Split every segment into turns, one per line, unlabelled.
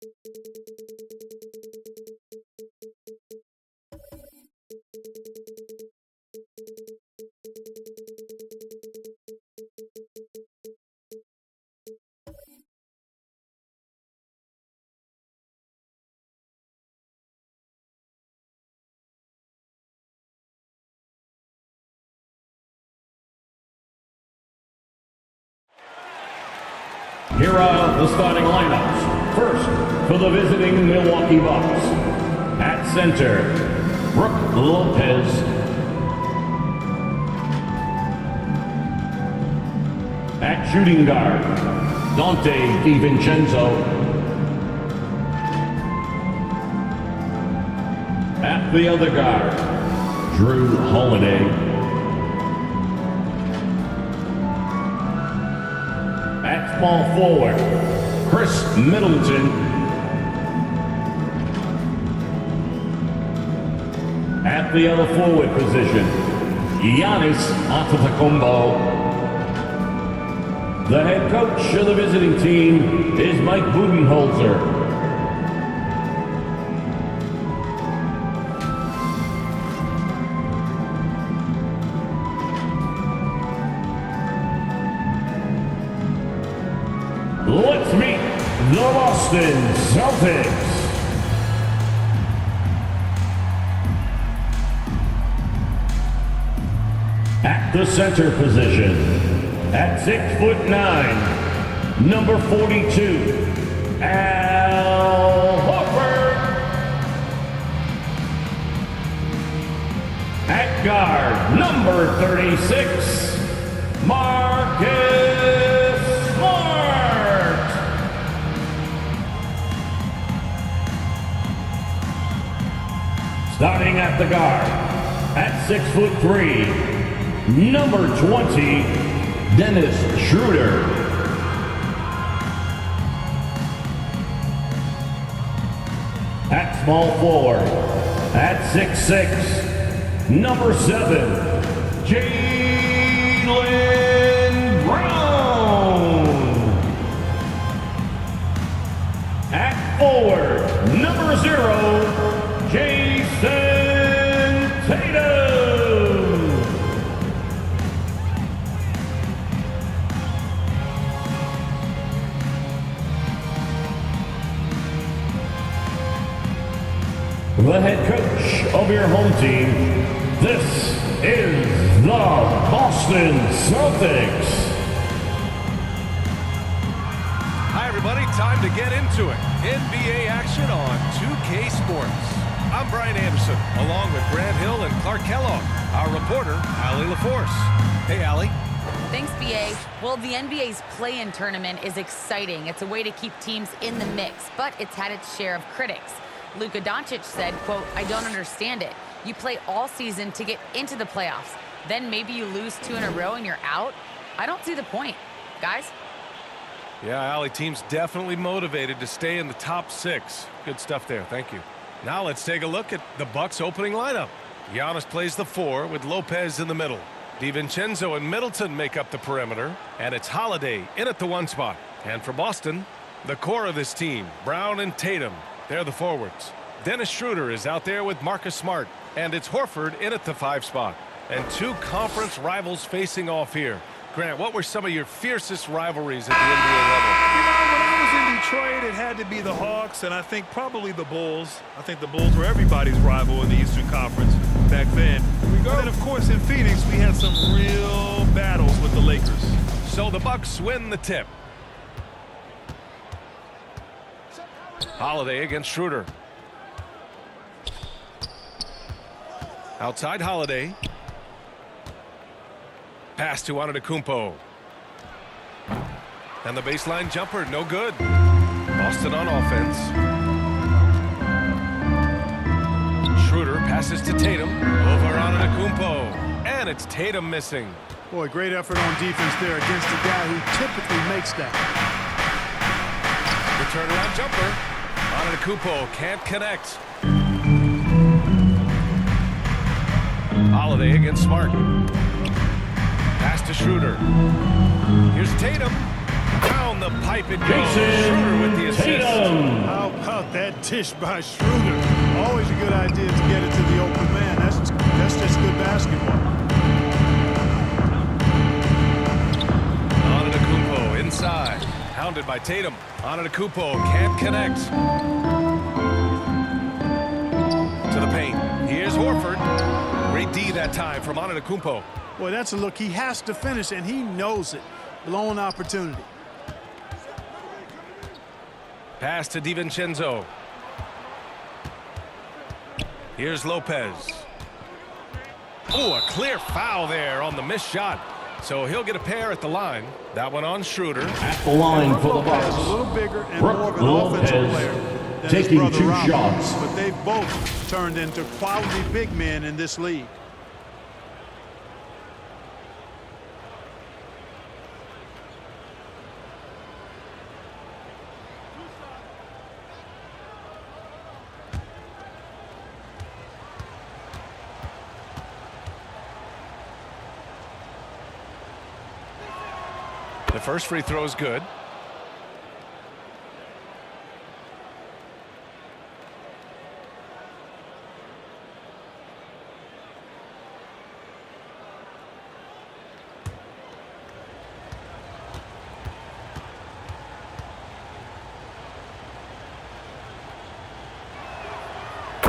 Here are the starting lineups. First, for the visiting Milwaukee Bucks. At center, Brook Lopez. At shooting guard, Dante DiVincenzo. At the other guard, Drew Holiday. At small forward, Chris Middleton. At the other forward position, Giannis Antetokounmpo. The head coach of the visiting team is Mike Budenholzer. Let's meet the Boston Celtics. At the center position, at 6'9", number 42, Al Horford. At guard, number 36, Marcus Smart. Starting at the guard, at 6'3", number 20, Dennis Schroeder. At small forward, at 6'6", number 7, Jaylen Brown. At forward, number 0, Jason Tatum. The head coach of your home team, this is the Boston Celtics.
Hi everybody, time to get into it. NBA action on 2K Sports. I'm Brian Anderson, along with Grant Hill and Clark Kellogg, our reporter, Allie LaForce. Hey, Allie.
Thanks, BA. Well, the NBA's play-in tournament is exciting. It's a way to keep teams in the mix, but it's had its share of critics. Luka Doncic said, quote, "I don't understand it. You play all season to get into the playoffs. Then maybe you lose 2 in a row and you're out? I don't see the point." Guys?
Yeah, Allie, team's definitely motivated to stay in the top 6. Good stuff there. Thank you. Now let's take a look at the Bucks' opening lineup. Giannis plays the 4 with Lopez in the middle. DiVincenzo and Middleton make up the perimeter. And it's Holiday in at the 1 spot. And for Boston, the core of this team, Brown and Tatum, they're the forwards. Dennis Schroeder is out there with Marcus Smart. And it's Horford in at the 5 spot. And 2 conference rivals facing off here. Grant, what were some of your fiercest rivalries at the NBA level?
You know, when I was in Detroit, it had to be the Hawks, and I think probably the Bulls. I think the Bulls were everybody's rival in the Eastern Conference back then. Here we go. And then, of course, in Phoenix, we had some real battles with the Lakers.
So the Bucks win the tip. Holiday against Schroeder. Outside Holiday. Pass to Antetokounmpo. And the baseline jumper, no good. Boston on offense. Schroeder passes to Tatum. Over Antetokounmpo. And it's Tatum missing.
Boy, great effort on defense there against a guy who typically makes that.
The turnaround jumper. Antetokounmpo can't connect. Holiday against Smart. Pass to Schroeder. Here's Tatum. Down the pipe it goes. Schroeder with the assist.
Tatum.
How
That dish by Schroeder. Always a good idea to get it to the open man. That's just good basketball.
Antetokounmpo inside. Hounded by Tatum. Antetokounmpo can't connect. To the paint. Here's Horford. Great D that time from Antetokounmpo.
Boy, that's a look he has to finish, and he knows it. Blown opportunity.
Pass to DiVincenzo. Here's Lopez. Oh, a clear foul there on the missed shot. So he'll get a pair at the line. That one on Schroeder.
At the line for the Bucks,
A little bigger and
Brook
more of an offensive player
Lopez
than his
taking
brother
2
Robert.
shots.
But they've both turned into quality big men in this league.
The first free throw is good.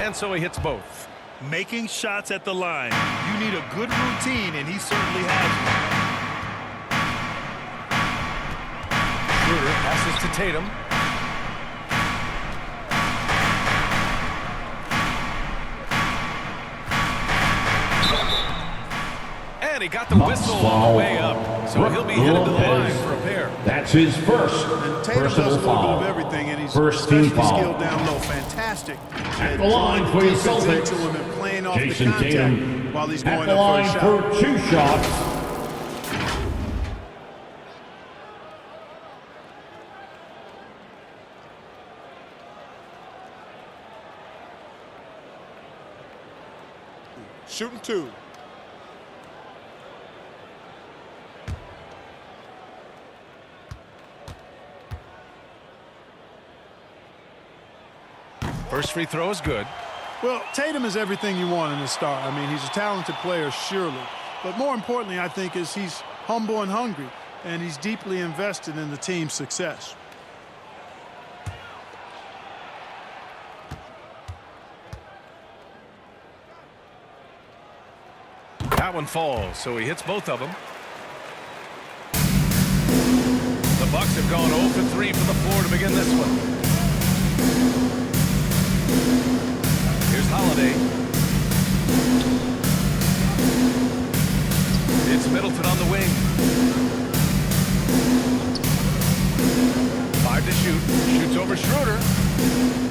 And so he hits both.
Making shots at the line. You need a good routine, and he certainly has one.
Schroeder passes to Tatum. And he got the whistle on the way up. So he'll be headed to the line for a pair.
That's his first
And Tatum does
personal
a little bit
foul.
of everything, and he's
First team
especially
foul.
skilled down low. Fantastic.
At the line for your
Defense
Celtics,
into him and playing off
Jason
the contact
Tatum.
while he's
At
going
the
up
line
for a shot.
for 2 shots.
Shooting 2.
First free throw is good.
Well, Tatum is everything you want in a star. I mean, he's a talented player, surely. But more importantly, I think, is he's humble and hungry, and he's deeply invested in the team's success.
That one falls, so he hits both of them. The Bucks have gone 0 for 3 from the floor to begin this one. Here's Holiday. It's Middleton on the wing. 5 to shoot. Shoots over Schroeder.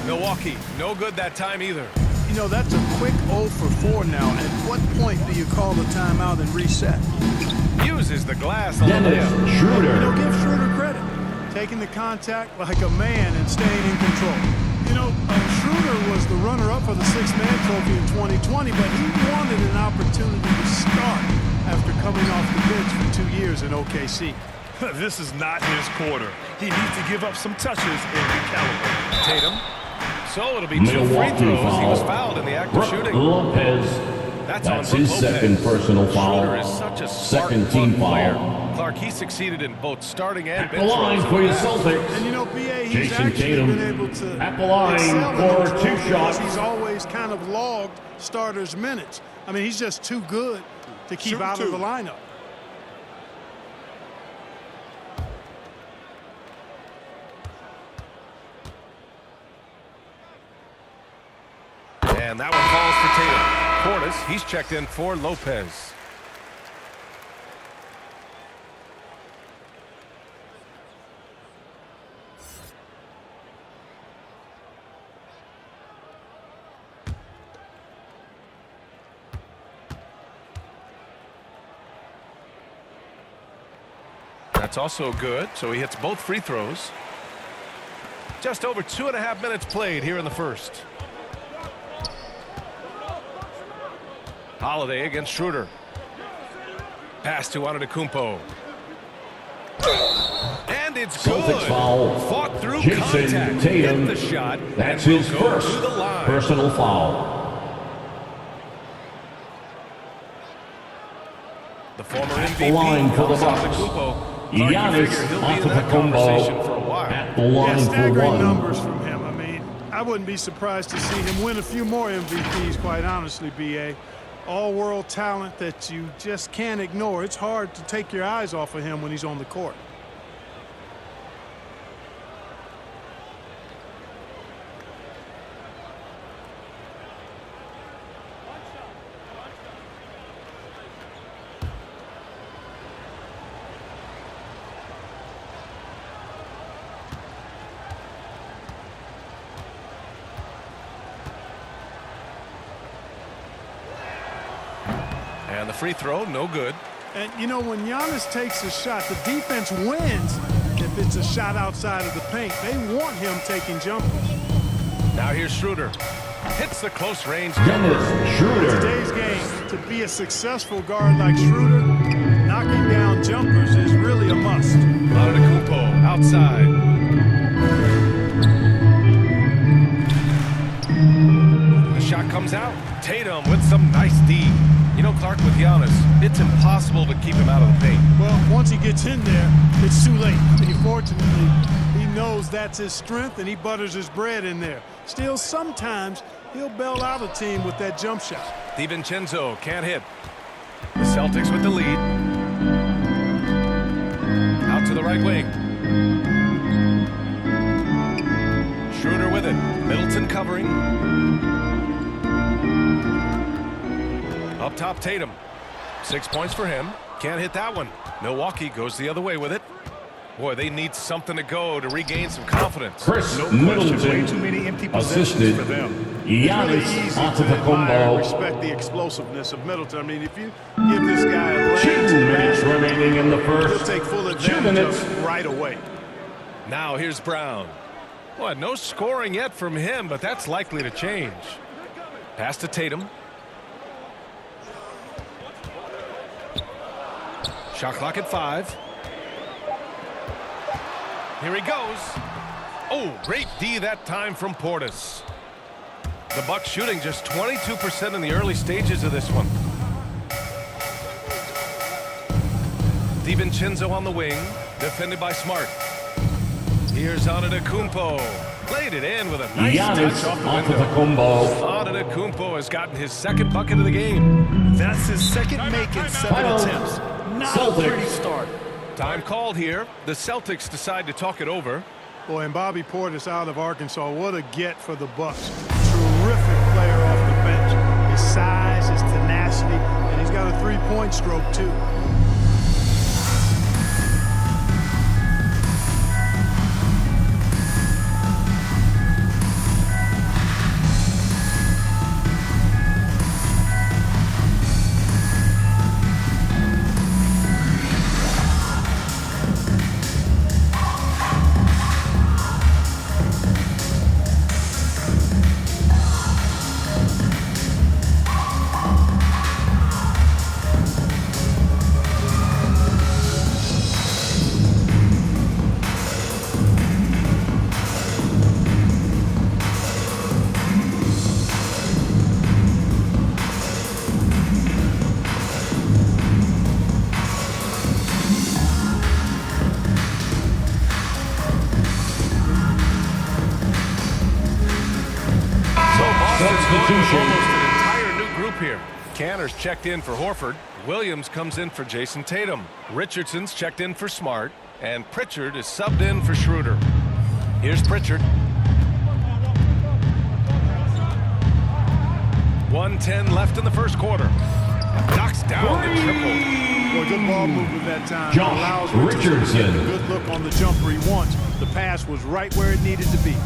Milwaukee, no good that time either.
You know, that's a quick 0 for 4 now. At what point do you call the timeout and reset?
Uses the glass on the
Dennis
layup.
You know,
Schroeder.
give Schroeder credit. Taking the contact like a man and staying in control. You know, Schroeder was the runner-up for the six-man trophy in 2020, but he wanted an opportunity to start after coming off the bench for 2 years in OKC.
This is not his quarter. He needs to give up some touches and recalibrate.
Tatum. So it'll be 2 free
Milwaukee
throws. He was
foul.
fouled in the act of
Brook
shooting.
Lopez.
That's
on
Brook
his
Lopez.
second personal foul.
Schroeder is such a smart
Second team
player.
foul.
Clark, he succeeded in both starting and
At the
bench
line
roles.
for your Celtics,
And you know, BA, he's
Jason
actually
Tatum
been able to
at the line
excel in
for
those
2
roles because
shots.
he's always kind of logged starters' minutes. I mean, he's just too good to keep
Shooting
out of
2.
the lineup.
And that one falls for Tatum. Portis, he's checked in for Lopez. That's also good, so he hits both free throws. Just over 2.5 minutes played here in the first. Holiday against Schroeder. Pass to Antetokounmpo. And it's
Celtics
good.
foul.
Fought through
Jason
contact.
Tatum.
Hit the shot.
That's
and will
his
go
first
to the line.
personal foul.
The former
At the
MVP,
line for the
Giannis
Bucks.
Antetokounmpo.
Giannis
Figure he'll be in that conversation for a
Antetokounmpo
while.
at the line for
Staggering
one.
numbers from him. I mean, I wouldn't be surprised to see him win a few more MVPs, quite honestly, B.A. All-world talent that you just can't ignore. It's hard to take your eyes off of him when he's on the court.
And the free throw, no good.
And, you know, when Giannis takes a shot, the defense wins if it's a shot outside of the paint. They want him taking jumpers.
Now here's Schroeder. Hits the close range.
Dennis Schroeder.
Today's game, to be a successful guard like Schroeder, knocking down jumpers is really a must.
Antetokounmpo outside. The shot comes out. Tatum with some nice D. You know, Clark, with Giannis, it's impossible to keep him out of the paint.
Well, once he gets in there, it's too late. Fortunately, he knows that's his strength, and he butters his bread in there. Still, sometimes he'll bail out a team with that jump shot.
DiVincenzo can't hit. The Celtics with the lead. Out to the right wing. Schroeder with it. Middleton covering. Up top, Tatum. 6 points for him. Can't hit that one. Milwaukee goes the other way with it. Boy, they need something to go to regain some confidence.
Chris
No
Middleton
question, way too many empty
assisted
possessions for them.
Giannis
It's really easy to admire and
Antetokounmpo.
respect the explosiveness of Middleton. I mean, if you give this guy a lane
2
to the
minutes
basket,
remaining in the
he'll
first.
take full
2
advantage
minutes.
of it right away.
Now here's Brown. Boy, no scoring yet from him, but that's likely to change. Pass to Tatum. Shot clock at 5. Here he goes. Oh, great D that time from Portis. The Bucks shooting just 22% in the early stages of this one. DiVincenzo on the wing, defended by Smart. Here's Antetokounmpo. Played it in with a nice
Giannis
touch off the window.
Antetokounmpo.
Antetokounmpo has gotten his second bucket of the game.
That's his second make in 7
Final
attempts. Not
Celtics.
a pretty start.
Time called here. The Celtics decide to talk it over.
Boy, and Bobby Portis out of Arkansas, what a get for the Bucks. Terrific player off the bench. His size, his tenacity, and he's got a three-point stroke, too.
Substitution.
Almost an entire new group here. Canner's checked in for Horford. Williams comes in for Jason Tatum. Richardson's checked in for Smart. And Pritchard is subbed in for Schroeder. Here's Pritchard. 1:10 left in the first quarter. Knocks down the triple.
Boy, good ball movement that time.
Josh
Allows Richardson to
Richardson.
get a good look on the jumper he wants. The pass was right where it needed to be.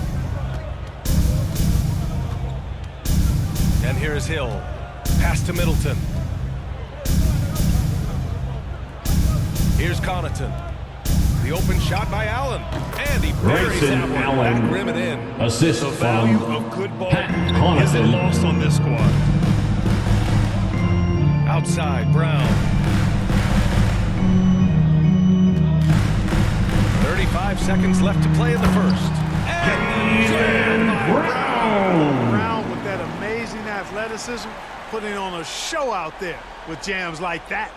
And here's Hill. Pass to Middleton. Here's Connaughton. The open shot by Allen. And he buries
Grayson
that one.
Allen.
Back rim and in.
Assist
The value
from
of good ball
Pat
isn't
Connaughton.
lost on this squad.
Outside, Brown. 5 seconds left to play in the first. And
Brown with that amazing athleticism, putting on a show out there with jams like that.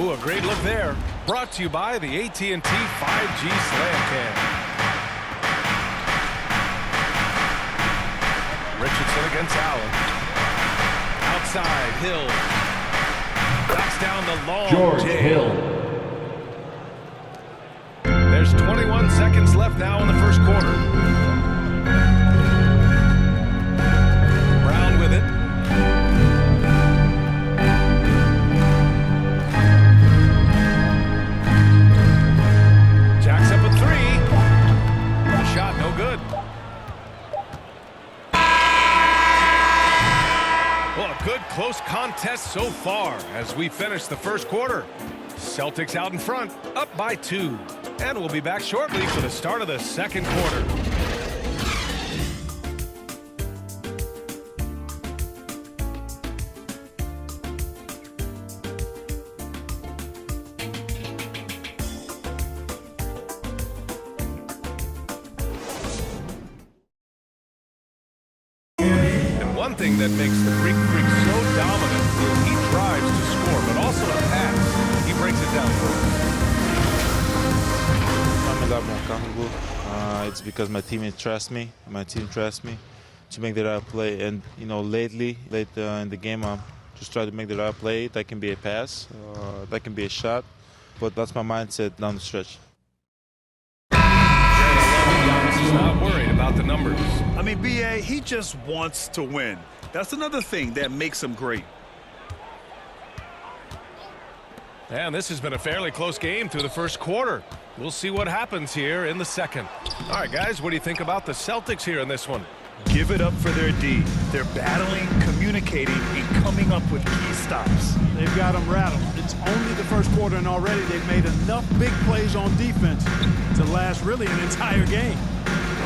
Ooh, a great look there. Brought to you by the AT&T 5G Slam Cam. Richardson against Allen. Outside, Hill. Knocks down the long
George
jam.
Hill.
There's 21 seconds left now in the first quarter. Brown with it. Jacks up a three. The shot no good. Well, a good close contest so far as we finish the first quarter. Celtics out in front, up by 2. And we'll be back shortly for the start of the second quarter. And one thing that makes the Greek Freak so dominant is he drives to score, but also to pass. He breaks it down for us.
It's because my teammates trust me. My team trusts me to make the right play. And you know, late in the game, I'm just trying to make the right play. That can be a pass, that can be a shot, but that's my mindset down the stretch.
He's not worried about the numbers.
I mean, BA, he just wants to win. That's another thing that makes him great.
And this has been a fairly close game through the first quarter. We'll see what happens here in the second. All right, guys, what do you think about the Celtics here in this one?
Give it up for their D. They're battling, communicating, and coming up with key stops.
They've got them rattled. It's only the first quarter, and already they've made enough big plays on defense to last really an entire game.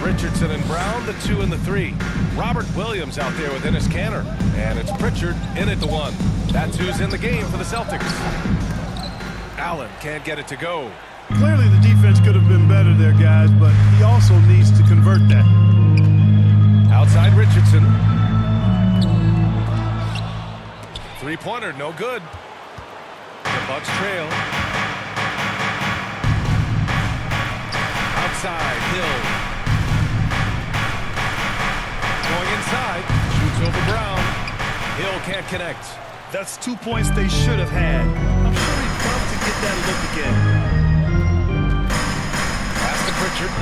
Richardson and Brown, the 2 and the 3. Robert Williams out there with Enes Kanter. And it's Pritchard in at the 1. That's who's in the game for the Celtics. Allen can't get it to go.
Clearly the defense could have been better there, guys, but he also needs to convert that.
Outside Richardson. Three-pointer, no good. The Bucks trail. Outside, Hill. Going inside, shoots over Brown. Hill can't connect.
That's 2 points they should have had. I'm sure he'd love to get that look again.
Pass to Pritchard.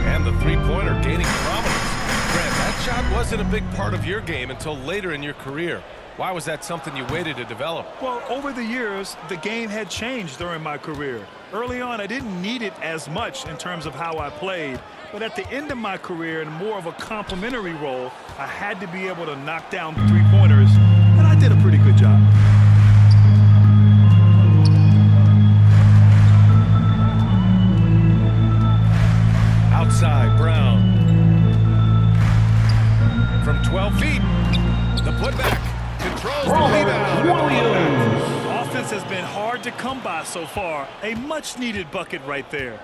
And the three-pointer gaining prominence. Grant, that shot wasn't a big part of your game until later in your career. Why was that something you waited to develop?
Well, over the years, the game had changed during my career. Early on, I didn't need it as much in terms of how I played. But at the end of my career, in more of a complementary role, I had to be able to knock down three-pointers, and I did a pretty good job.
Outside, Brown. From 12 feet, the putback. Controls the rebound.
Williams.
Offense has been hard to come by so far. A much-needed bucket right there.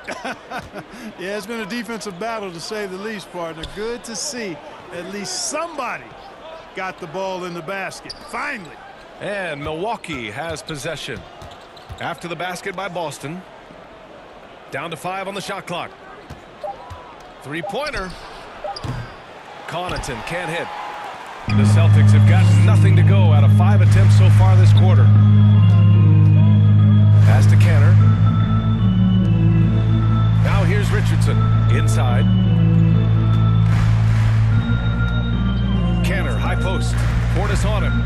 Yeah, it's been a defensive battle to say the least, partner. Good to see at least somebody got the ball in the basket. Finally.
And Milwaukee has possession. After the basket by Boston. Down to 5 on the shot clock. Three-pointer. Connaughton can't hit. The Celtics have got nothing to go out of 5 attempts so far this quarter. Pass to Kanter. Now here's Richardson. Inside. Kanter, high post. Portis on him.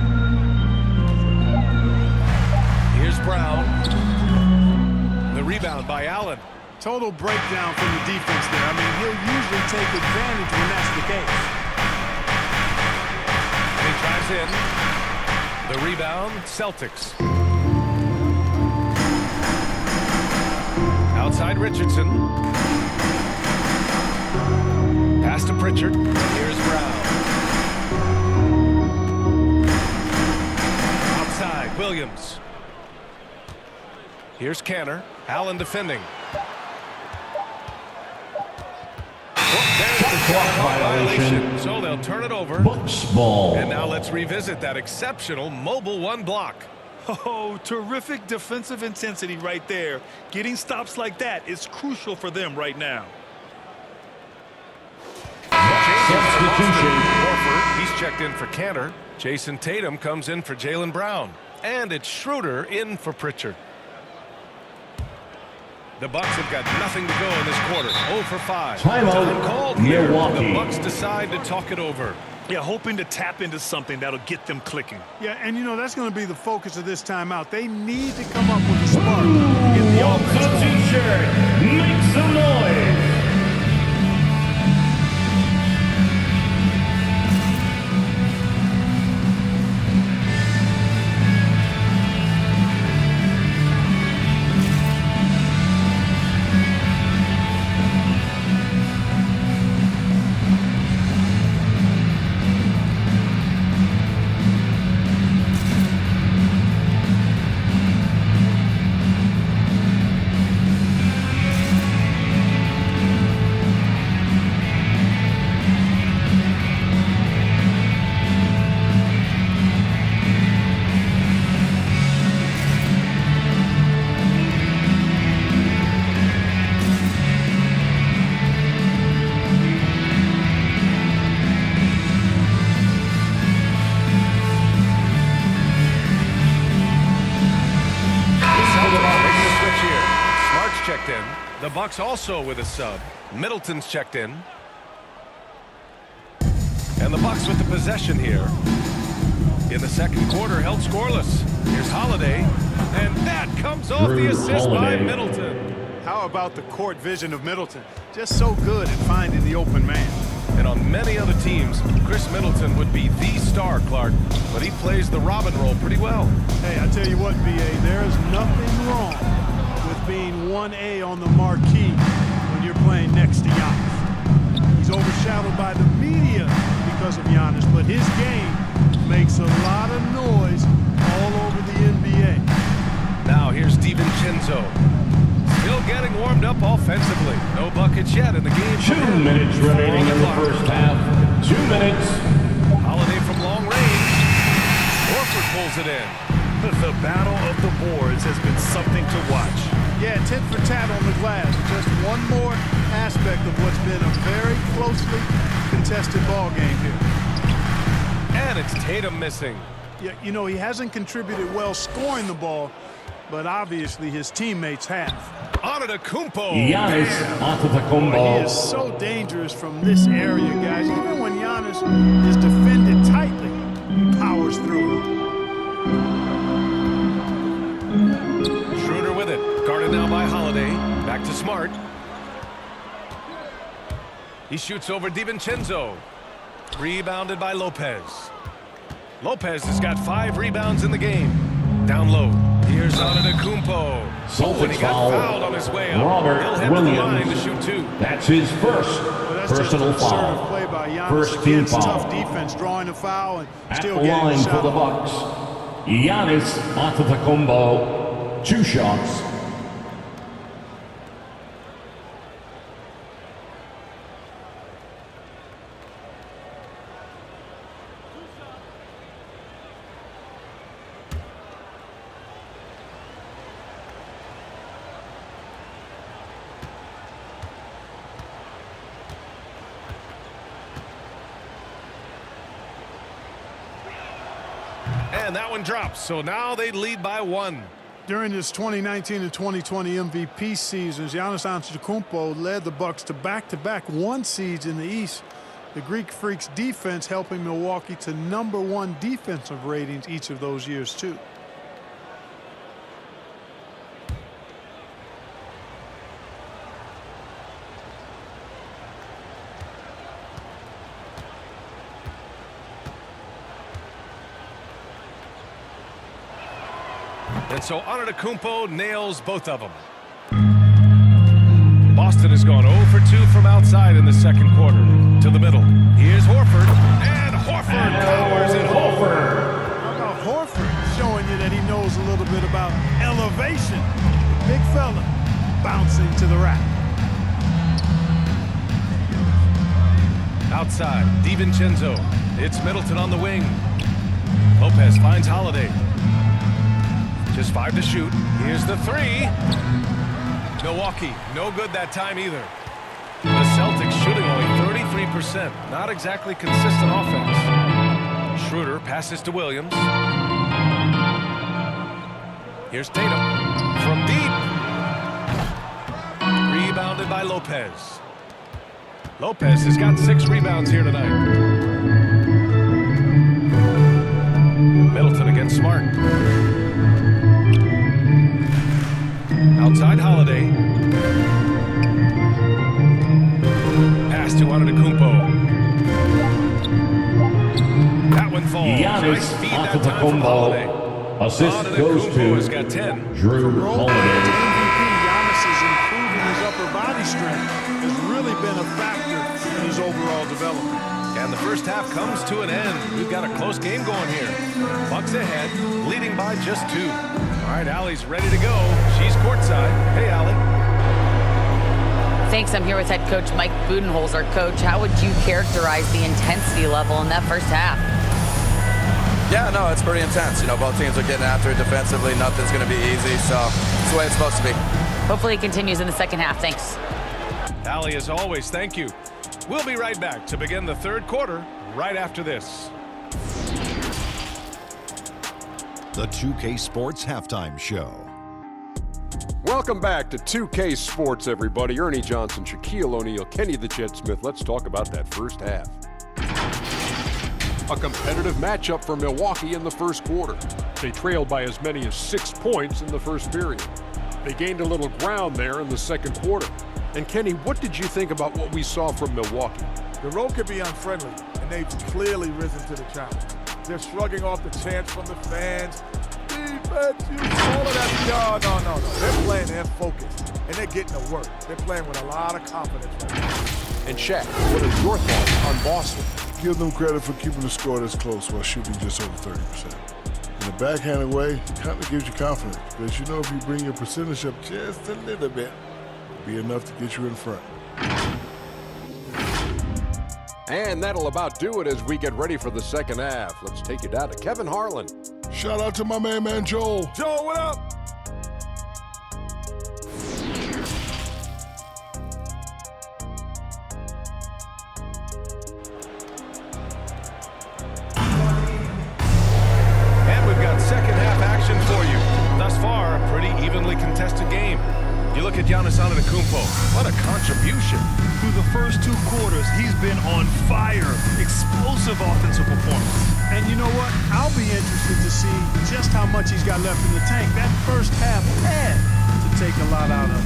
Here's Brown. The rebound by Allen.
Total breakdown from the defense there. I mean, he'll usually take advantage when that's the case.
And he drives in. The rebound, Celtics. Outside Richardson. Pass to Pritchard. Here's Brown. Outside, Williams. Here's Canner. Allen defending. Violation. So they'll turn it over.
Bucks ball.
And now let's revisit that exceptional mobile one block.
Oh, terrific defensive intensity right there. Getting stops like that is crucial for them right now.
Substitution.
Horford, he's checked in for Canner. Jason Tatum comes in for Jaylen Brown. And it's Schroeder in for Pritchard. The Bucks have got nothing to go in this quarter. 0 for 5.
Timeout,
Called here.
Milwaukee.
The Bucks decide to talk it over.
Yeah, hoping to tap into something that'll get them clicking.
Yeah, and you know, that's going to be the focus of this timeout. They need to come up with a spark to get the offense going.
T-shirt. Make some noise.
Checked in. The Bucks also with a sub. Middleton's checked in. And the Bucks with the possession here. In the second quarter, held scoreless. Here's Holiday. And that comes off the assist by Middleton.
How about the court vision of Middleton? Just so good at finding the open man.
And on many other teams, Chris Middleton would be the star, Clark. But he plays the Robin role pretty well.
Hey, I tell you what, B.A., there is nothing wrong with being 1A on the marquee when you're playing next to Giannis. He's overshadowed by the media because of Giannis, but his game makes a lot of noise all over the NBA.
Now here's DiVincenzo. Still getting warmed up offensively. No buckets yet in the game.
2 minutes remaining in the first half. 2 minutes.
Holiday from long range. Horford pulls it in.
The battle of the boards has been something to watch.
Yeah, tit for tat on the glass. Just one more aspect of what's been a very closely contested ball game here.
And it's Tatum missing.
Yeah, you know, he hasn't contributed well scoring the ball, but obviously his teammates have.
Antetokounmpo.
Giannis
Boy, he is so dangerous from this area, guys. Even when Giannis is defended tightly, he powers through.
Schroeder with it. Guarded now by Holiday. Back to Smart. He shoots over DiVincenzo. Rebounded by Lopez. Lopez has got 5 rebounds in the game. Down low. Here's Antetokounmpo.
Celtics
He got
foul.
fouled on his way up.
Robert
He'll head to the line to
Williams.
shoot 2.
That's his first
Well, that's
personal
just an assertive
foul.
play by Giannis
First team
against tough
foul.
defense, drawing a foul and
At
still
the
getting
line
the
for
shot
the
off.
Bucks. Giannis Antetokounmpo. 2 shots.
And that one drops. So now they lead by 1.
During his 2019 and 2020 MVP seasons, Giannis Antetokounmpo led the Bucks to back-to-back 1 seeds in the East. The Greek Freaks defense helping Milwaukee to #1 defensive ratings each of those years, too.
And so Antetokounmpo nails both of them. Boston has gone 0 for 2 from outside in the second quarter. To the middle. Here's Horford. And Horford powers it home.
Horford.
How about Horford showing you that he knows a little bit about elevation. Big fella bouncing to the rack.
Outside, DiVincenzo. It's Middleton on the wing. Lopez finds Holiday. Just 5 to shoot. Here's the 3. Milwaukee, no good that time either. The Celtics shooting only 33%. Not exactly consistent offense. Schroeder passes to Williams. Here's Tatum from deep. Rebounded by Lopez. Lopez has got 6 rebounds here tonight. Middleton against Smart. Outside Holiday. Pass to Antetokounmpo. That one falls. Nice feed that time from Holiday.
Assist goes to
has got 10.
Drew Holiday.
MVP, Giannis is improving his upper body strength. Has really been a factor in his overall development.
And the first half comes to an end. We've got a close game going here. Bucks ahead, leading by just 2. All right, Allie's ready to go. She's courtside. Hey, Allie.
Thanks. I'm here with head coach Mike Budenholzer. Coach, how would you characterize the intensity level in that first half?
Yeah, no, it's pretty intense. You know, both teams are getting after it defensively. Nothing's going to be easy, so it's the way it's supposed to be.
Hopefully it continues in the second half. Thanks.
Allie, as always, thank you. We'll be right back to begin the third quarter right after this.
The 2K Sports Halftime Show.
Welcome back to 2K Sports, everybody. Ernie Johnson, Shaquille O'Neal, Kenny the Jet Smith. Let's talk about that first half. A competitive matchup for Milwaukee in the first quarter. They trailed by as many as 6 points in the first period. They gained a little ground there in the second quarter. And Kenny, what did you think about what we saw from Milwaukee?
The road can be unfriendly, and they've clearly risen to the challenge. They're shrugging off the chants from the fans. Defense, you all of that. No. They're playing their focus, and they're getting to work. They're playing with a lot of confidence right now.
And Shaq, what are your thoughts on Boston?
Give them credit for keeping the score this close while shooting just over 30%. In a backhanded way, it kind of gives you confidence, because you know if you bring your percentage up just a little bit, it'll be enough to get you in front.
And that'll about do it as we get ready for the second half. Let's take you down to Kevin Harlan.
Shout out to my man Joel.
Joe, what up?
And we've got second half action for you. Thus far, a pretty evenly contested game. You look at Giannis Antetokounmpo. What a contribution.
Through the first 2 quarters, he's been on fire. Explosive offensive performance.
And you know what? I'll be interested to see just how much he's got left in the tank. That first half had to take a lot out of it.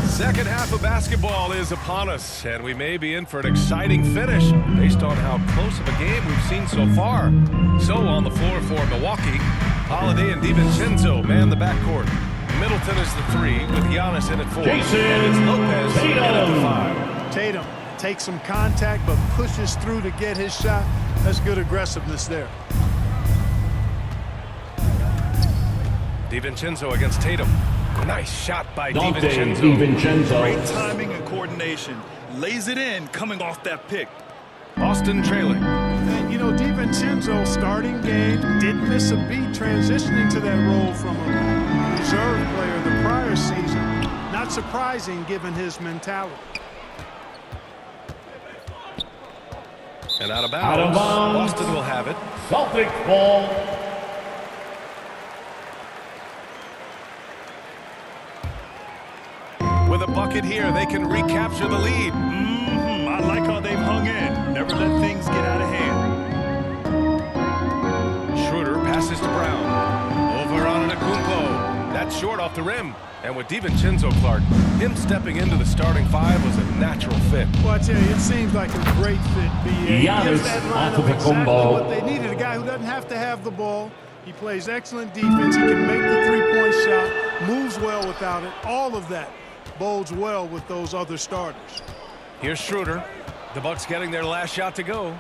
Second half of basketball is upon us, and we may be in for an exciting finish based on how close of a game we've seen so far. So on the floor for Milwaukee, Holiday and DiVincenzo man the backcourt. Middleton is the 3 with Giannis in at 4.
Jason
And it's Lopez in at the 5.
Tatum takes some contact but pushes through to get his shot. That's good aggressiveness there.
DiVincenzo against Tatum. Nice shot by
Dante
DiVincenzo.
DiVincenzo.
Great timing and coordination. Lays it in coming off that pick.
Boston trailing.
And, you know, DiVincenzo starting game, didn't miss a beat transitioning to that role from a reserve player the prior season. Not surprising given his mentality.
And out of bounds.
Out of bounds.
Boston will have it.
Celtics ball.
With a bucket here, they can recapture the lead.
I like how they've hung in. Never let things get out of hand.
Schroeder passes to Brown. Over on Antetokounmpo. That's short off the rim. And with DiVincenzo, Clark, him stepping into the starting 5 was a natural fit.
Well, I tell you, it seems like a great fit, B.A.
Giannis
Gives that lineup exactly
Antetokounmpo.
what they needed. A guy who doesn't have to have the ball. He plays excellent defense. He can make the three-point shot. Moves well without it. All of that bodes well with those other starters.
Here's Schroeder. The Bucks getting their last shot to go.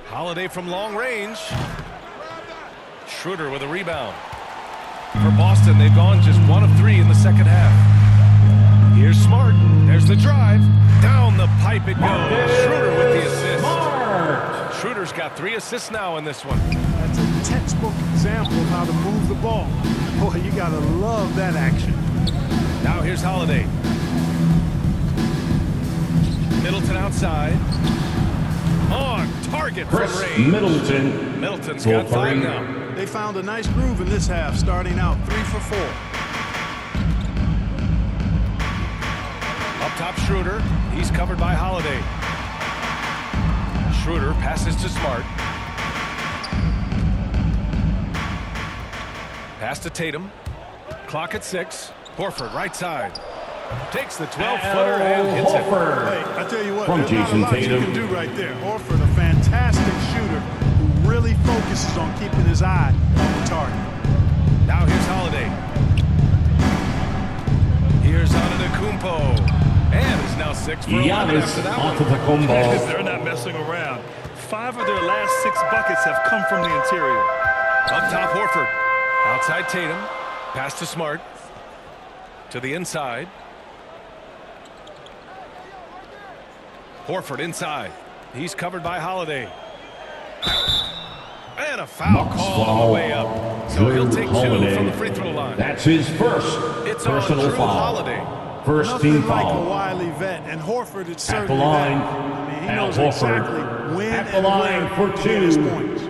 Holiday from long range. Schroeder with a rebound. For Boston, they've gone just 1 of 3 in the second half. Here's Smart. There's the drive. Down the pipe it goes. Schroeder with the assist. Schroeder's got 3 assists now in this one.
That's a textbook example of how to move the ball. Boy, you got to love that action.
Now here's Holiday. Middleton outside. On target from range.
Middleton.
Middleton's got 5 now.
They found a nice groove in this half, starting out 3 for 4.
Up top, Schroeder. He's covered by Holiday. Schroeder passes to Smart. Pass to Tatum. Clock at 6. Horford right side. Takes the 12-footer and hits it.
Hey, I tell you what,
From
there's not a
Jason
lot you
Tatum.
can do right there. Horford, a fantastic shooter who really focuses on keeping his eye on the target.
Now here's Holiday. Here's Antetokounmpo. And it's now 6 for 11 after that one.
Antetokounmpo.
They're not messing around. 5 of their last 6 buckets have come from the interior.
Up top, Horford. Outside Tatum. Pass to Smart. To the inside. Horford inside. He's covered by Holiday. And a foul call on the way up. So he'll take 2 from the free throw line.
That's his first
It's on
personal
Drew
foul.
Holiday.
First
Nothing
team
like a
foul.
wily vet, and Horford is
At the
certainly
line,
that. I mean, he
Al
knows
Horford.
exactly when
At the
and
line
where
for
to get his
2.
points.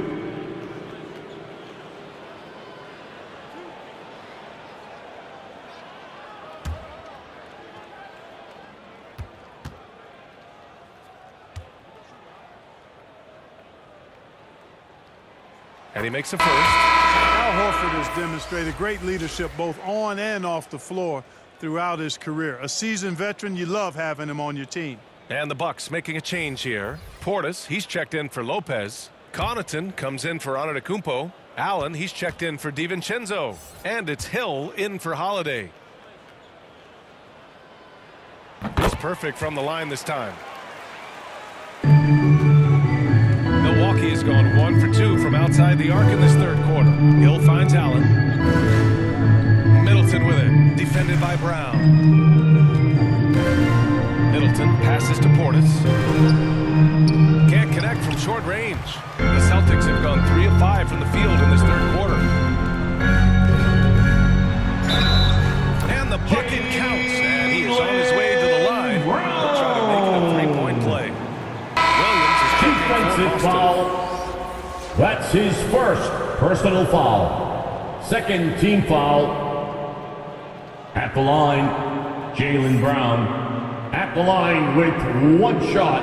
And he makes a first.
Al Horford has demonstrated great leadership both on and off the floor throughout his career. A seasoned veteran, you love having him on your team.
And the Bucks making a change here. Portis, he's checked in for Lopez. Connaughton comes in for Antetokounmpo. Allen, he's checked in for DiVincenzo. And it's Hill in for Holiday. It's perfect from the line this time. Milwaukee has gone 1 for 2 from outside the arc in this third quarter. Hill finds Allen. Middleton with it. Defended by Brown. Middleton passes to Portis. Can't connect from short range. The Celtics have gone 3 of 5 from the field in this third quarter. And the bucket counts. And he is on his way to the line. He'll try to make it a 3-point play. Williams is checking for
Defensive
Boston.
foul. That's his first personal foul. Second team foul. At the line, Jaylen Brown. At the line with 1 shot.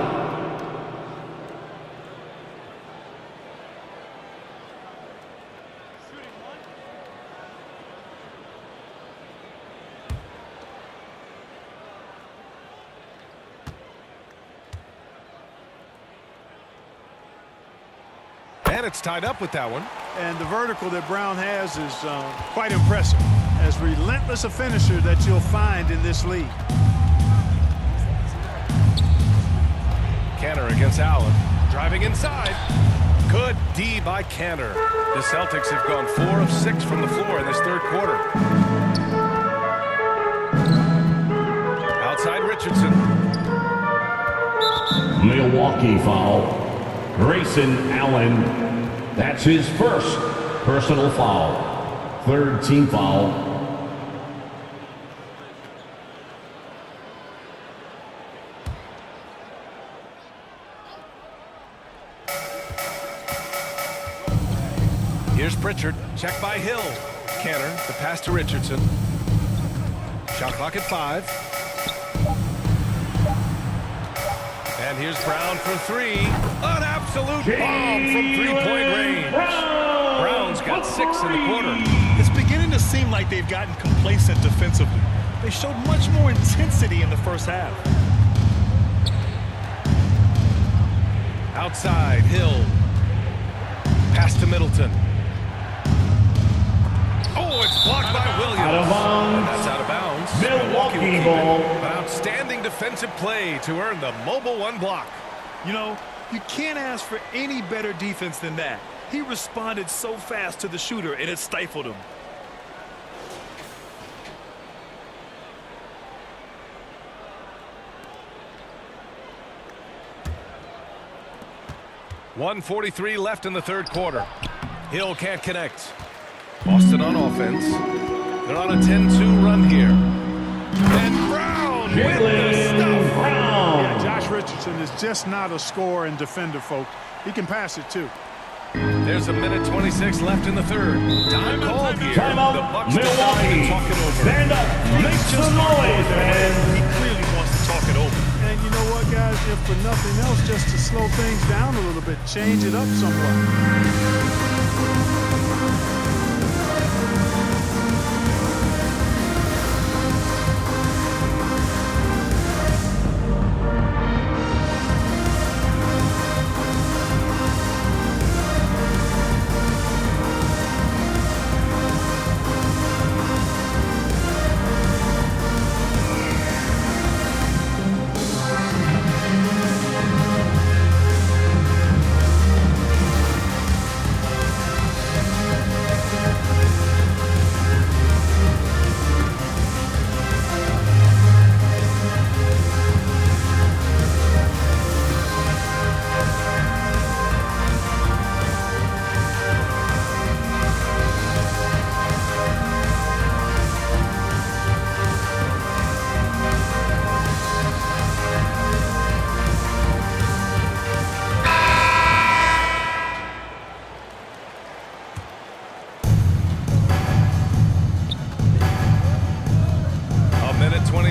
And it's tied up with that one.
And the vertical that Brown has is quite impressive. As relentless a finisher that you'll find in this league.
Canner against Allen. Driving inside. Good D by Canner. The Celtics have gone 4 of 6 from the floor in this third quarter. Outside Richardson.
Milwaukee foul. Grayson Allen. That's his first personal foul. Third team foul.
Here's Pritchard. Checked by Hill. Canner. The pass to Richardson. Shot clock at 5. And here's Brown for 3. An absolute bomb from 3-point range. Brown's got 6 in the quarter.
It's beginning to seem like they've gotten complacent defensively. They showed much more intensity in the first half.
Outside, Hill. Pass to Middleton. Oh, it's blocked by Williams.
Out of bounds.
That's out of bounds.
Milwaukee
will keep
ball.
it. An outstanding defensive play to earn the mobile 1 block.
You know, you can't ask for any better defense than that. He responded so fast to the shooter, and it stifled him.
.143 left in the third quarter. Hill can't connect. Boston on offense. They're on a 10-2 run here. And Brown with the stuff.
Yeah, Josh Richardson is just not a scorer and defender, folks. He can pass it, too.
There's a minute 26 left in the third. Time called here.
Timeout,
The Bucks
Milwaukee.
decide to talk it over.
Stand up. Make some noise, man.
He clearly wants to talk it over.
And you know what, guys? If for nothing else, just to slow things down a little bit, change it up somewhat.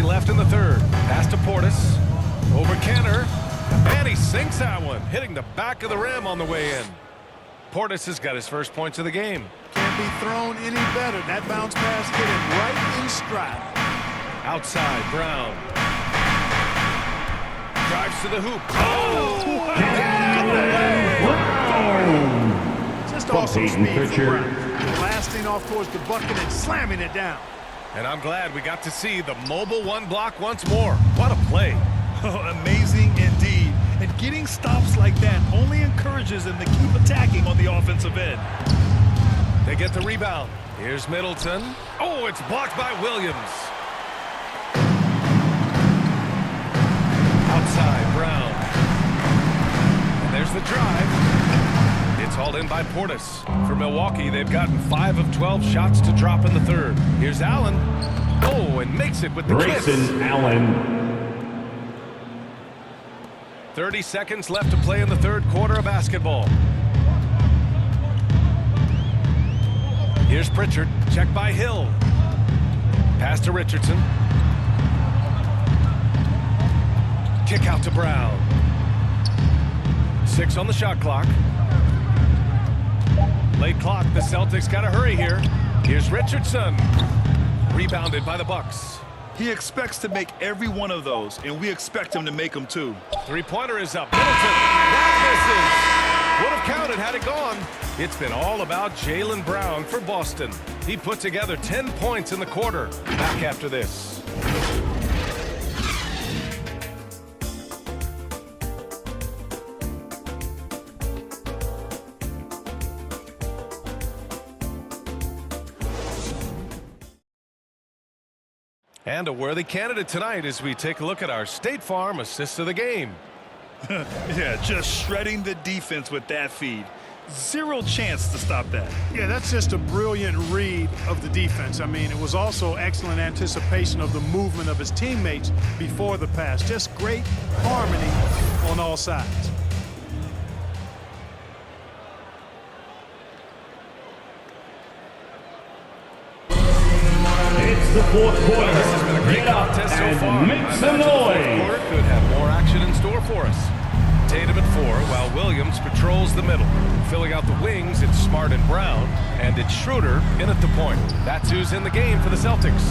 Left in the third. Pass to Portis. Over Kenner. And he sinks that one, hitting the back of the rim on the way in. Portis has got his first points of the game.
Can't be thrown any better. That bounce pass hit him right in stride.
Outside, Brown. Drives to the hoop.
Brown.
Just awesome
Peyton
speed for
Pritchard.
Brown. Blasting off towards the bucket and slamming it down.
And I'm glad we got to see the mobile one block once more. What a play.
Amazing indeed. And getting stops like that only encourages them to keep attacking on the offensive end.
They get the rebound. Here's Middleton. Oh, it's blocked by Williams. Outside, Brown. And there's the drive. It's hauled in by Portis. For Milwaukee, they've gotten 5 of 12 shots to drop in the third. Here's Allen. Oh, and makes it with the kiss.
Grayson Allen.
30 seconds left to play in the third quarter of basketball. Here's Pritchard. Check by Hill. Pass to Richardson. Kick out to Brown. 6 on the shot clock. Late clock. The Celtics got to hurry here. Here's Richardson. Rebounded by the Bucks.
He expects to make every one of those, and we expect him to make them too.
Three-pointer is up. Middleton. That misses. Would have counted had it gone. It's been all about Jaylen Brown for Boston. He put together 10 points in the quarter. Back after this. And a worthy candidate tonight as we take a look at our State Farm assist of the game.
Yeah, just shredding the defense with that feed. Zero chance to stop that.
Yeah, that's just a brilliant read of the defense. I mean, it was also excellent anticipation of the movement of his teammates before the pass. Just great harmony on all sides.
It's the fourth quarter.
Well, this has been a great
Get up
contest so
and
far.
make some noise.
Quarter could have more action in store for us. Tatum at 4 while Williams patrols the middle. Filling out the wings, it's Smart and Brown. And it's Schroeder in at the point. That's who's in the game for the Celtics.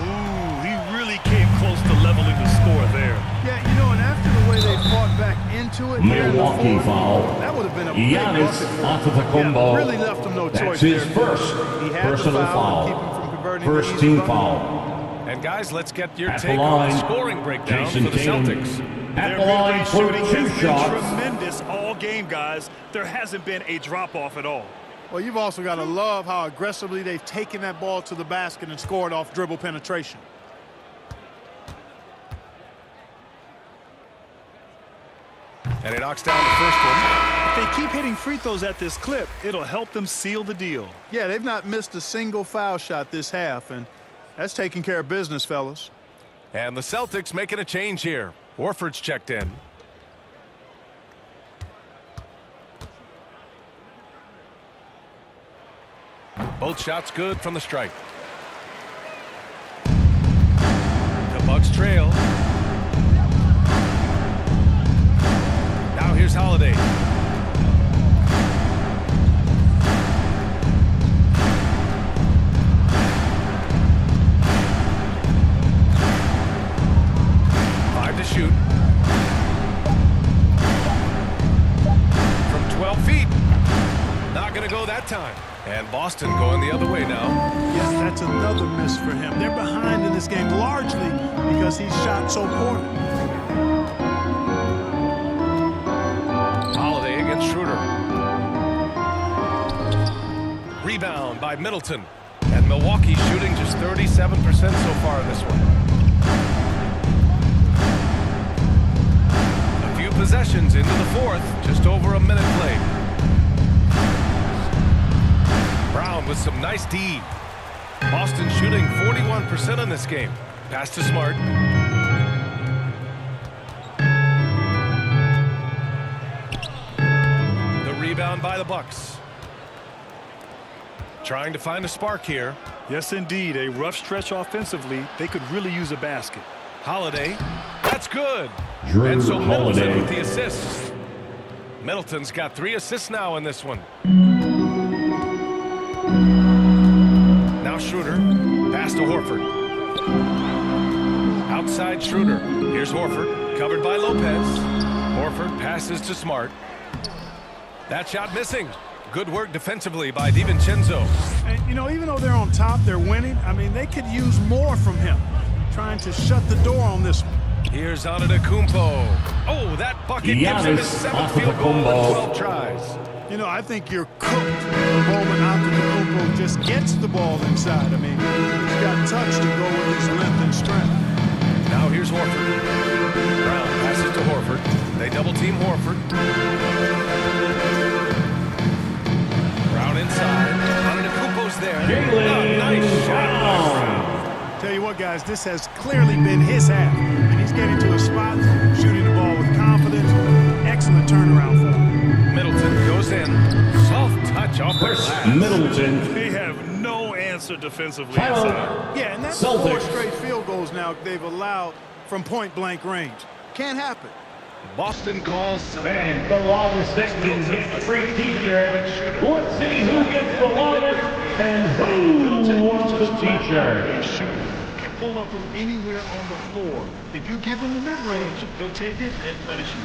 Ooh, he really came close to leveling the score there.
Yeah, you know, and after the way they fought back into it, there in the
Milwaukee
fourth,
foul.
that would have been a big
Giannis
bucket for him.
Antetokounmpo.
Yeah, really left him no choice
That's his
there.
first
He had
personal
the foul to keep
foul.
him from converting
First
the
team
bucket.
foul.
And guys, let's get your
At the
take on the
line,
scoring breakdown
Jason
for the
Tatum.
Celtics.
at the line for
Shooting
2
has been
shots.
tremendous all game, guys. There hasn't been a drop-off at all.
Well, you've also got to love how aggressively they've taken that ball to the basket and scored off dribble penetration.
And he knocks down the first one.
If they keep hitting free throws at this clip, it'll help them seal the deal.
Yeah, they've not missed a single foul shot this half, and that's taking care of business, fellas.
And the Celtics making a change here. Horford's checked in. Both shots good from the strike. The Bucks trail. Now here's Holiday. To shoot from 12 feet. Not going to go that time. And Boston going the other way now.
Yes, that's another miss for him. They're behind in this game largely because he's shot so poorly.
Holiday against Schroeder. Rebound by Middleton. And Milwaukee shooting just 37% so far in this one. Possessions into the fourth, just over a minute played. Brown with some nice D. Boston shooting 41% in this game. Pass to Smart. The rebound by the Bucks. Trying to find a spark here.
Yes, indeed. A rough stretch offensively. They could really use a basket.
Holiday. That's good.
Drew
And so Middleton
Holiday
with the assists. Middleton's got 3 assists now in this one. Now Schroeder. Pass to Horford. Outside Schroeder. Here's Horford. Covered by Lopez. Horford passes to Smart. That shot missing. Good work defensively by DiVincenzo.
And, you know, even though they're on top, they're winning. I mean, they could use more from him. Trying to shut the door on this one.
Here's Antetokounmpo. Oh, that bucket gives him his 7th field goal in 12 tries.
You know, I think you're cooked the moment Antetokounmpo just gets the ball inside. I mean, he's got touch to go with his length and strength.
Now here's Horford. Brown passes to Horford. They double team Horford. Brown inside. Antetokounmpo's there. Nice shot.
Tell you what, guys, this has clearly been his half. And he's getting to a spot, shooting the ball with confidence. Excellent turnaround for him.
Middleton goes in. Soft touch off the glass.
Middleton.
They have no answer defensively inside.
Yeah, and that's
Celtics.
4 straight field goals now they've allowed from point-blank range. Can't happen.
Boston calls.
And the longest distance gets free t-shirt. Let's see who gets the longest and who wants the t-shirt.
Pull up from anywhere on the floor. If you give him the mid-range, he'll take it and finish it.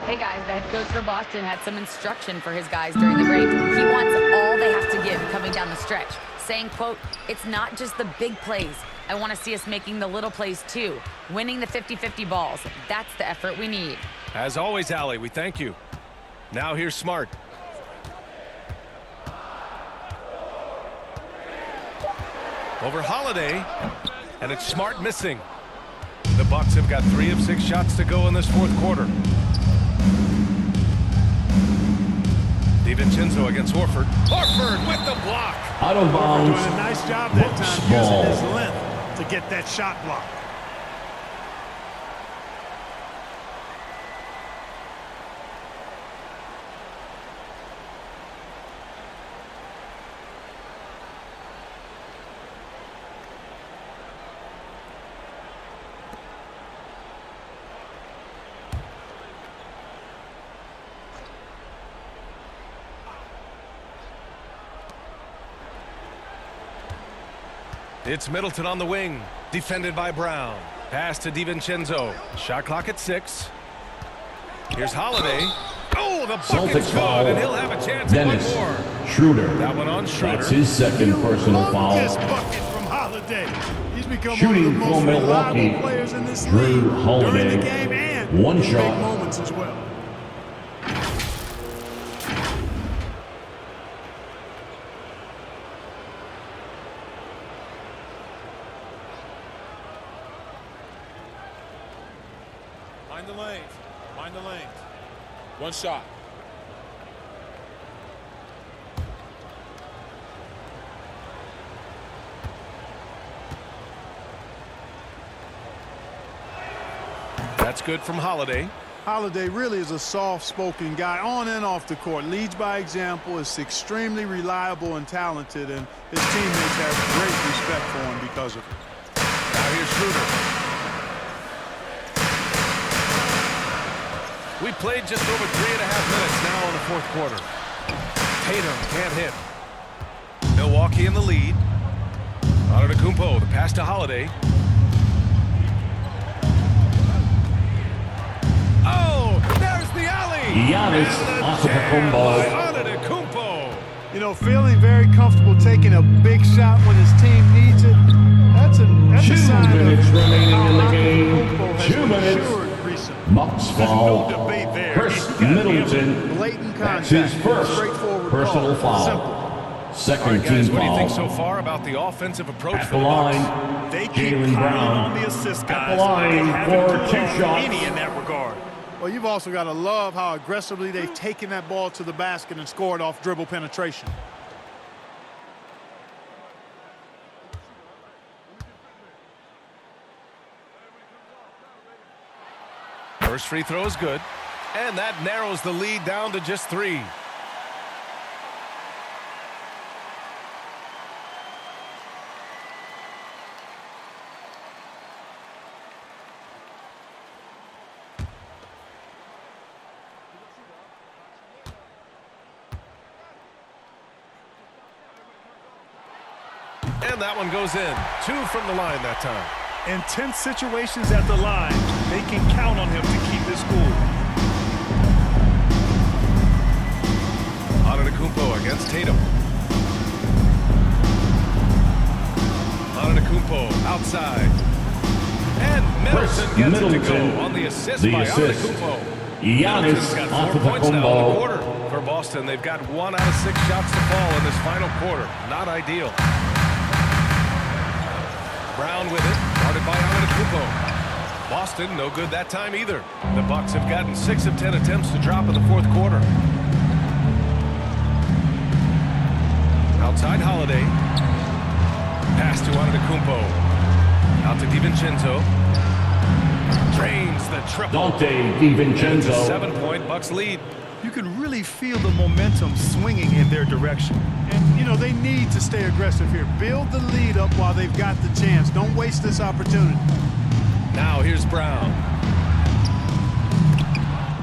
Hey guys, the head coach for Boston had some instruction for his guys during the break. He wants all they have to give coming down the stretch, saying, quote, "It's not just the big plays. I want to see us making the little plays too, winning the 50-50 balls. That's the effort we need."
As always, Allie, we thank you. Now here's Smart. Over Holiday, and it's Smart missing. The Bucks have got 3 of 6 shots to go in this 4th quarter. DiVincenzo against Horford. Horford with the block.
Out of bounds.
Doing a nice job that time using his length to get that shot blocked.
It's Middleton on the wing, defended by Brown. Pass to DiVincenzo. Shot clock at 6. Here's Holiday. Oh, the bucket's good, and he'll have a chance at one more.
Schroeder.
That one on Schroeder.
That's his second personal foul.
This bucket from Holiday. He's become
Shooting
one of the
for
most reliable
Milwaukee,
players in this
Drew
league
Holiday.
during the game and
One
in
shot.
big moments as well.
Mind the lanes. Mind the lanes. One shot.
That's good from Holiday.
Holiday really is a soft-spoken guy on and off the court. Leads by example, is extremely reliable and talented, and his teammates have great respect for him because of it.
Now here's Schroeder. We played just over 3.5 minutes now in the fourth quarter. Tatum can't hit. Milwaukee in the lead. Antetokounmpo, the pass to Holiday. Oh, there's the alley.
Giannis Antetokounmpo.
Antetokounmpo.
You know, feeling very comfortable taking a big shot when his team needs it. That's a
2
sign
minutes
of
remaining
how
in the game.
Antetokounmpo has
2 minutes.
matured recently.
Bucks foul.
There's no debate there.
Chris
He's got
Middleton.
blatant
That's
contact.
his first
Straightforward
personal
call.
foul.
Simple.
Second
All right, guys,
team
what do you think
foul.
so far about the offensive approach
At
for
the
the Bucks?
line,
They keep
Jaylen
piling on
Brown.
the assist,
At
guys.
the line
They haven't
for
ruled
2
out
shots.
any in that regard.
Well, you've also got to love how aggressively they've taken that ball to the basket and scored off dribble penetration.
First free throw is good, and that narrows the lead down to just 3. And that one goes in. 2 from the line that time.
In tense situations at the line, they can count on him to keep his cool.
Antetokounmpo against Tatum. Antetokounmpo outside. And Middleton gets it to go on the assist by Antetokounmpo.
Giannis
Middleton's got 4 points now in the
Antetokounmpo.
quarter. For Boston, they've got 1 out of 6 shots to fall in this final quarter. Not ideal. Brown with it, guarded by Antetokounmpo. Boston, no good that time either. The Bucks have gotten 6 of 10 attempts to drop in the fourth quarter. Outside Holiday. Pass to Antetokounmpo. Out to DiVincenzo. Drains the triple.
Dante DiVincenzo.
It's a 7-point Bucks lead.
You can really feel the momentum swinging in their direction.
And, you know, they need to stay aggressive here. Build the lead up while they've got the chance. Don't waste this opportunity.
Now here's Brown.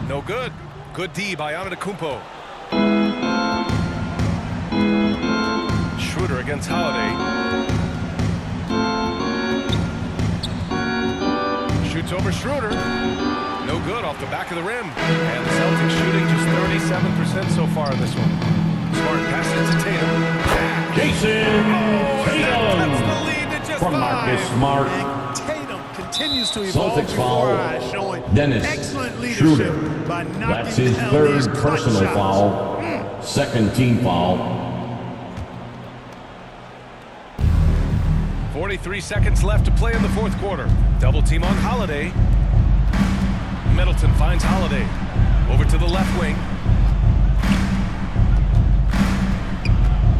No good. Good D by Antetokounmpo. Schroeder against Holiday. Shoots over Schroeder. No good off the back of the rim. And the Celtics shooting just 37% so far in this one. Smart passes to Tatum.
Jason
Tatum.
Tatum.
The lead to just
From
5.
Marcus Smart.
And Tatum continues to evolve
Celtics
before our
foul.
eyes, showing
Dennis
excellent leadership
Schroeder.
by knocking
That's his
down
third
these clutch
personal
shots.
foul. Second team foul.
43 seconds left to play in the fourth quarter. Double team on Holiday. Middleton finds Holiday. Over to the left wing.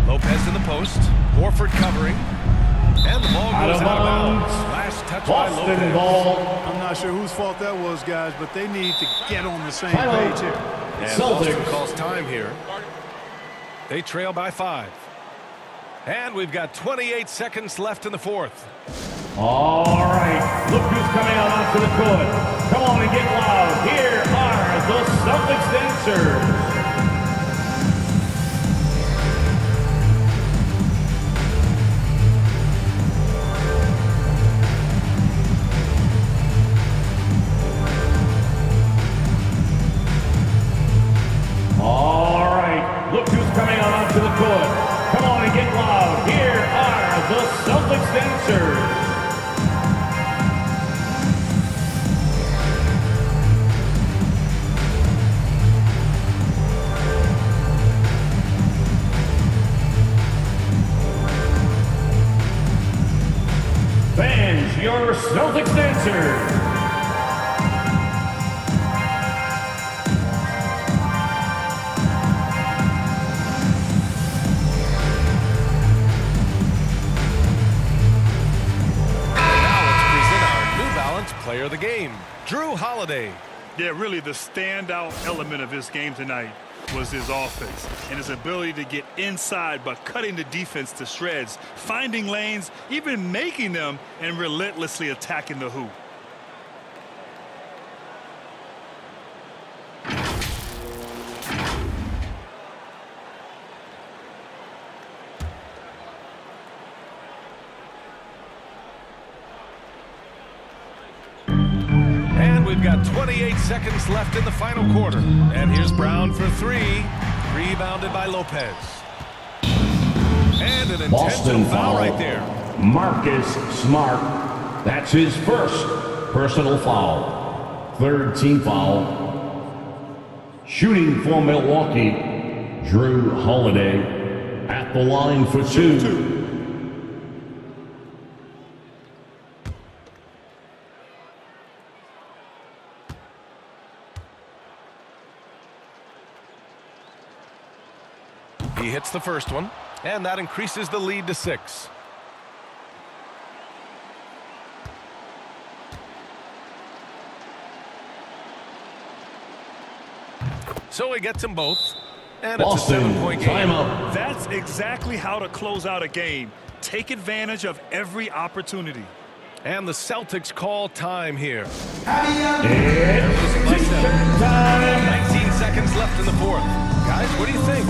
Lopez in the post. Horford covering. And And the ball
Out
goes
of
out of bounds.
bounds.
Last touch by
Boston
Lopez.
ball.
I'm not sure whose fault that was, guys, but they need to get on the same
Timeout.
page here.
And Boston
Celtics.
calls time here. They trail by 5. And we've got 28 seconds left in the fourth.
All right, look who's coming out onto the court. Come on and get loud. Here are the Celtics dancers. All right, look who's coming out onto the court. Come on and get loud. Here are the Celtics dancers. Fans, your Celtics dancers.
Player of the game, Drew Holiday.
Yeah, really the standout element of his game tonight was his offense and his ability to get inside by cutting the defense to shreds, finding lanes, even making them, and relentlessly attacking the hoop.
We've got 28 seconds left in the final quarter. And here's Brown for 3. Rebounded by Lopez. And an
Boston
intentional foul right there.
Marcus Smart. That's his first personal foul. Third team foul. Shooting for Milwaukee, Drew Holiday at the line for 2.
He hits the first one, and that increases the lead to 6. So he gets them both, and
Boston,
it's a 7-point game.
timeout.
That's exactly how to close out a game. Take advantage of every opportunity.
And the Celtics call time here.
It's time.
19 seconds left in the fourth. Guys, what do you think?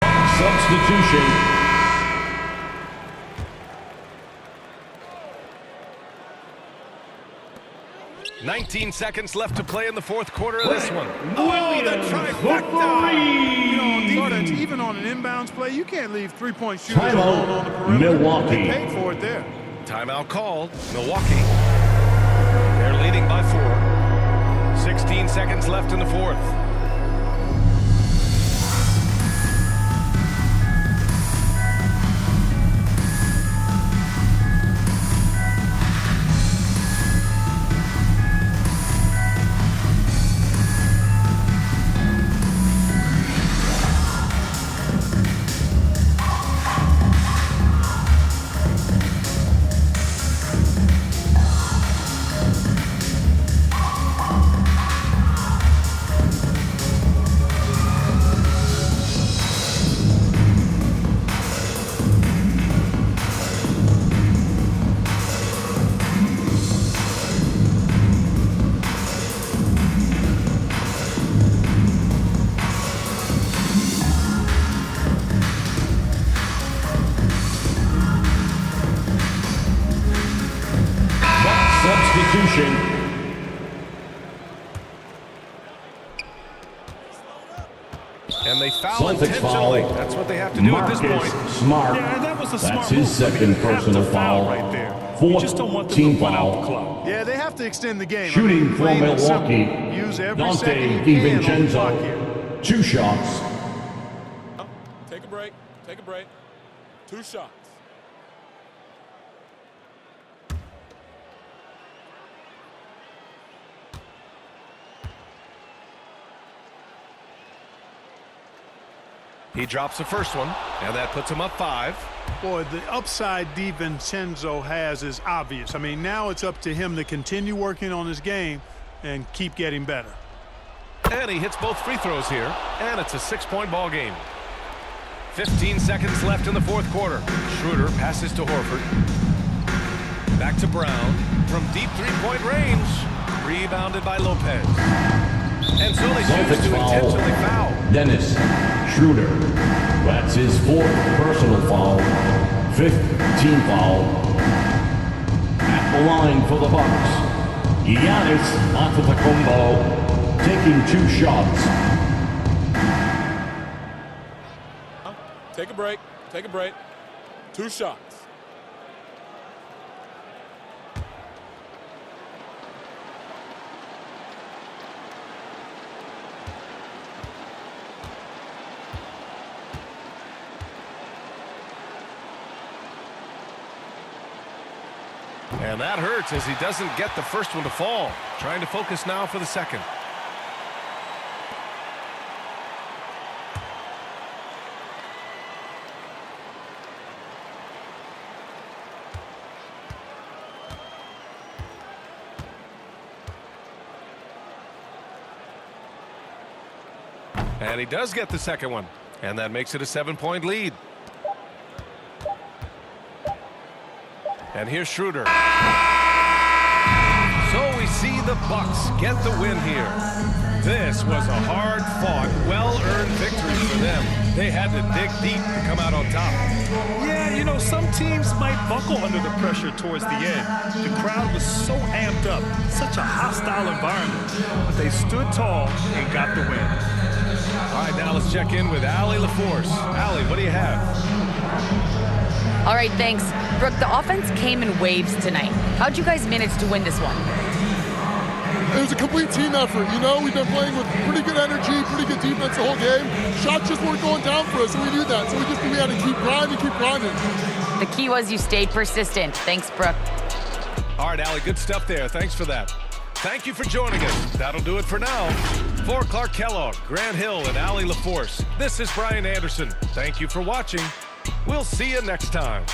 Substitution.
"19 seconds left to play in the fourth quarter of this one."
Williams,
the trifecta!
You know, on defense, even on an inbounds play, you can't leave three-point shooters
Timeout,
alone on the perimeter.
Milwaukee.
They paid for it there.
Timeout called. Milwaukee. They're leading by 4. 16 seconds left in the fourth.
substitution.
And they foul
Celtics foul.
intentionally. That's what they have to do at this
Marcus
point.
Smart.
Yeah, that was a
That's
smart
his
move.
second
You have
personal
to foul
foul.
right there. You
Fourth
just don't want them
team
to run out the
foul.
clock.
Yeah, they have to extend the game.
Shooting for
plain and simple.
Milwaukee,
Use every second
Dante
you can on the clock
DiVincenzo.
here.
2 shots.
Take a break. Take a break. 2 shots.
He drops the first one, and that puts him up 5.
Boy, the upside DiVincenzo has is obvious. I mean, now it's up to him to continue working on his game and keep getting better.
And he hits both free throws here, and it's a 6-point ball game. 15 seconds left in the fourth quarter. Schroeder passes to Horford. Back to Brown from deep three-point range. Rebounded by Lopez. And so they choose
Celtics
to
foul.
intentionally foul.
Dennis Schroeder. That's his 4th personal foul. 5th team foul. At the line for the Bucks, Giannis Antetokounmpo taking 2 shots.
Take a break. Take a break. 2 shots.
And that hurts as he doesn't get the first one to fall. Trying to focus now for the second. And he does get the second one. And that makes it a 7-point lead. And here's Schroeder. So we see the Bucks get the win here. This was a hard-fought, well-earned victory for them. They had to dig deep to come out on top.
Yeah, you know, some teams might buckle under the pressure towards the end. The crowd was so amped up, such a hostile environment. But they stood tall and got the win.
All right, now let's check in with Allie LaForce. Allie, what do you have?
All right, thanks. Brooke, the offense came in waves tonight. How'd you guys manage to win this one?
It was a complete team effort. You know, we've been playing with pretty good energy, pretty good defense the whole game. Shots just weren't going down for us, and we knew that. So we had to keep grinding, keep grinding.
The key was you stayed persistent. Thanks, Brooke.
All right, Allie, good stuff there. Thanks for that. Thank you for joining us. That'll do it for now. For Clark Kellogg, Grant Hill, and Allie LaForce, this is Brian Anderson. Thank you for watching. We'll see you next time.